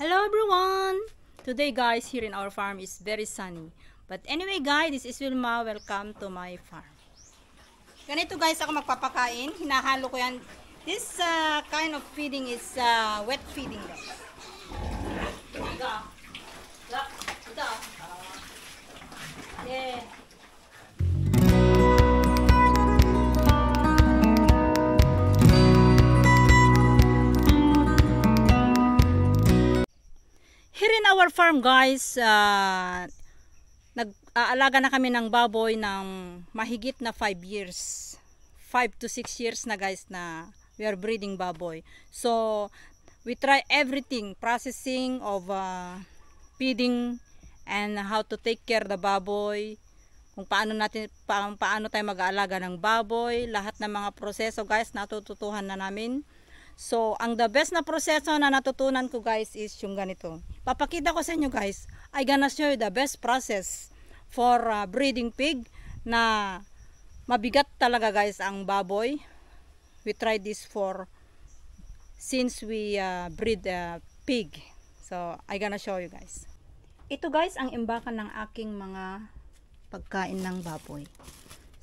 Hello everyone! Today guys, here in our farm is very sunny. But anyway guys, this is Wilma. Welcome to my farm. Ganito guys ako magpapakain. Hinahalo ko yan. This kind of feeding is wet feeding guys. Yeah. Here in our farm guys, nag-aalaga na kami ng baboy ng mahigit na 5 years. 5 to 6 years na guys na we are breeding baboy. So, we try everything, processing of feeding and how to take care the baboy. Kung paano tayo mag-aalaga ng baboy, lahat ng mga proseso guys natututuhan na namin. So, ang the best na proseso na natutunan ko guys is yung ganito. Papakita ko sa inyo guys. I gonna show you the best process for breeding pig na mabigat talaga guys ang baboy. We tried this since we breed pig. So, I gonna show you guys. Ito guys ang imbakan ng aking mga pagkain ng baboy.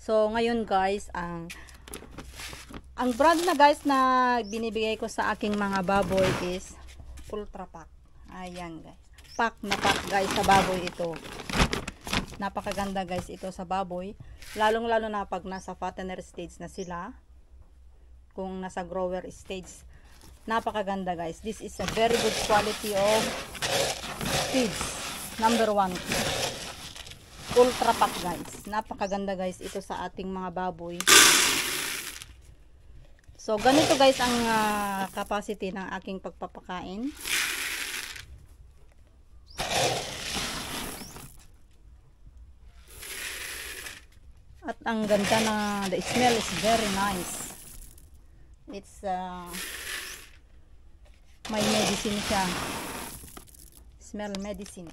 So, ngayon guys, ang brand na guys na binibigay ko sa aking mga baboy is Ultra Pack. Ayan guys. Pack na pack guys sa baboy ito. Napakaganda guys ito sa baboy. Lalong lalo na pag nasa fattener stage na sila. Kung nasa grower stage. Napakaganda guys. This is a very good quality of feeds. Number 1. Ultra Pack guys. Napakaganda guys ito sa ating mga baboy. So, ganito guys ang capacity ng aking pagpapakain. At ang ganda na, the smell is very nice. It's, may medicine siya. Smell medicine.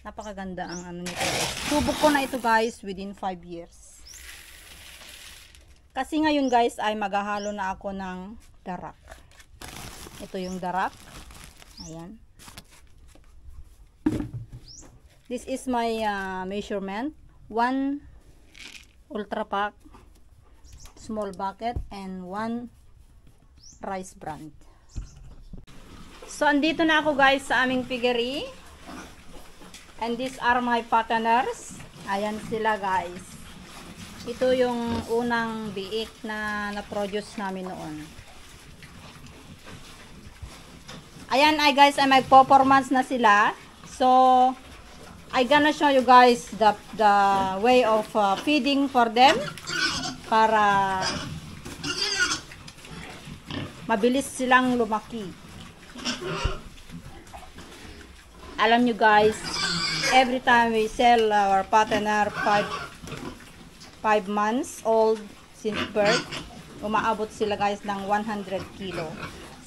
Napakaganda ang ano nito. Subok ko na ito guys within 5 years. Kasi ngayon guys ay maghahalo na ako ng darak. Ito yung darak. Ayan. This is my measurement. 1 Ultra Pack, small bucket, and 1 rice bran. So, andito na ako guys sa aming piggery. And these are my fatteners. Ayan sila guys. Ito yung unang biik na na-produce namin noon. Ayan ay guys, ay mag-performance na sila. So, I gonna show you guys the way of feeding for them para mabilis silang lumaki. Alam nyo guys, every time we sell our fattener 5 months old since birth, umaabot sila guys ng 100 kilo.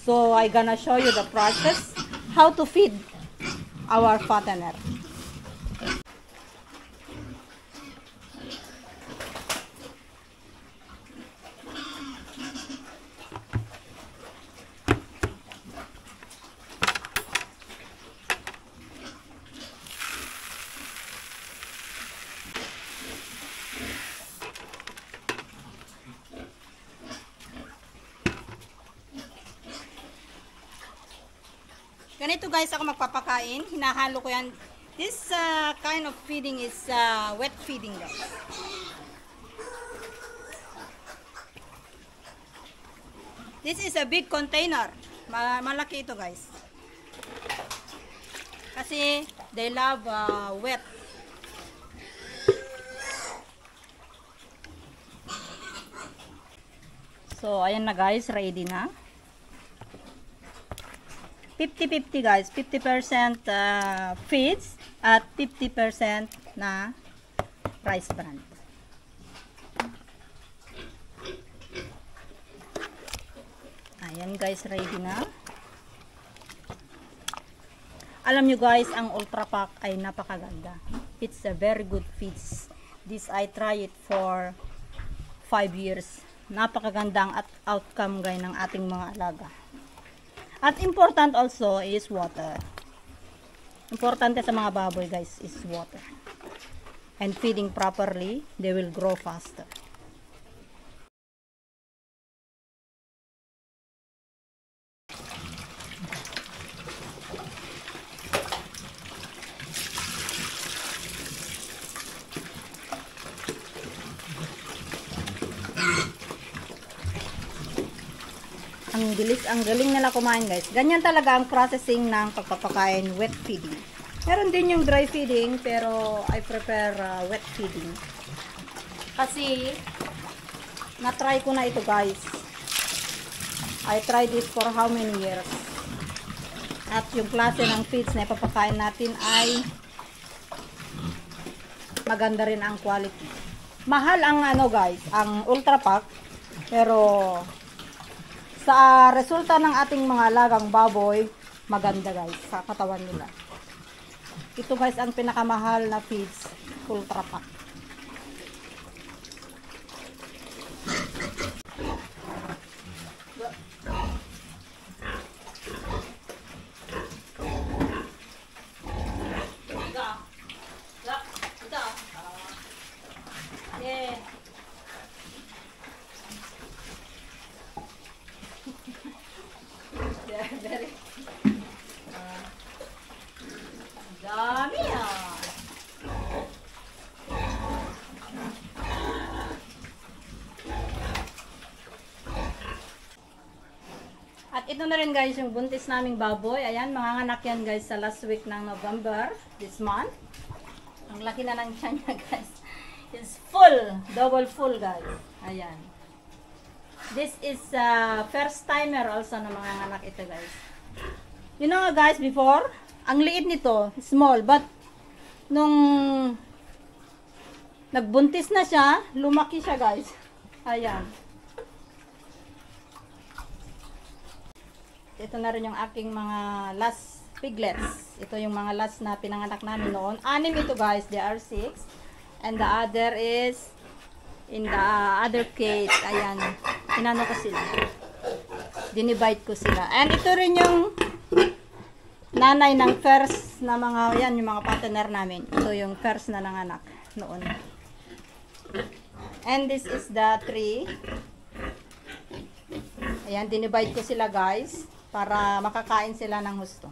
So, I gonna show you the process how to feed our fattener. Ganito guys ako magpapakain. Hinahalo ko yan. This kind of feeding is wet feeding guys. This is a big container. Malaki ito guys. Kasi they love wet. So ayan na guys, ready na. 50-50 guys, 50% feeds at 50% na rice bran. Ayan guys, ready na. Alam nyo guys, ang Ultra Pack ay napakaganda. It's a very good feeds. This I try it for 5 years. Napakagandang at outcome guys ng ating mga alaga. At important also is water. Importante sa mga baboy guys is water. And feeding properly, they will grow faster. Ang bilis, ang galing nila kumain guys. Ganyan talaga ang processing ng pagpapakain, wet feeding. Meron din yung dry feeding, pero I prefer wet feeding. Kasi, na-try ko na ito guys. I tried this for how many years. At yung klase ng feeds na ipapakain natin ay maganda rin ang quality. Mahal ang ano guys, ang Ultra Pack, pero sa resulta ng ating mga alagang baboy, maganda guys sa katawan nila. Ito guys ang pinakamahal na feeds, Ultra Pack. Yeah. Very dami ah. At ito na rin guys yung buntis naming baboy. Ayan, manganganak yan guys sa last week ng November, this month. Ang laki na ng tiyan niya guys. It's full, double full guys. Ayan. This is first timer also na manganganak ito guys. You know guys, before, ang liit nito, small, but nung nagbuntis na siya, lumaki siya guys. Ayan. Ito na rin yung aking mga last piglets. Ito yung mga last na pinanganak namin noon. 6 ito guys, they are 6. And the other is in the other cage. Ayan. Inano ko sila. Dinivide ko sila. And ito rin yung nanay ng first na mga, yan, yung mga partner namin. Ito yung first na nanganak noon. And this is the 3. Ayan, dinivide ko sila guys para makakain sila ng husto.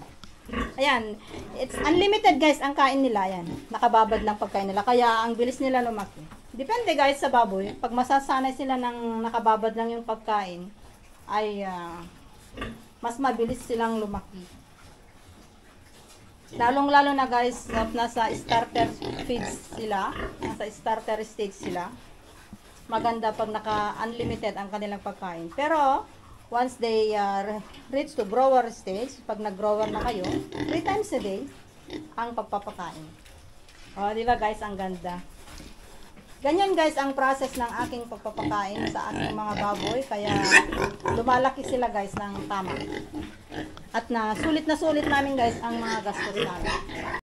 Ayan, it's unlimited guys ang kain nila. Ayan, nakababad lang pagkain nila. Kaya ang bilis nila lumaki. Depende guys sa baboy. Pag masasanay sila ng nakababad lang yung pagkain, ay mas mabilis silang lumaki. Lalong-lalo na guys, nasa starter feeds sila, nasa starter stage sila. Maganda pag naka-unlimited ang kanilang pagkain. Pero, once they reach to grower stage, pag nag-grower na kayo, 3 times a day ang pagpapakain. O, di ba guys, ang ganda. Ganyan guys ang process ng aking pagpapakain sa aking mga baboy. Kaya lumalaki sila guys ng tama. At na sulit namin guys ang mga gastos namin.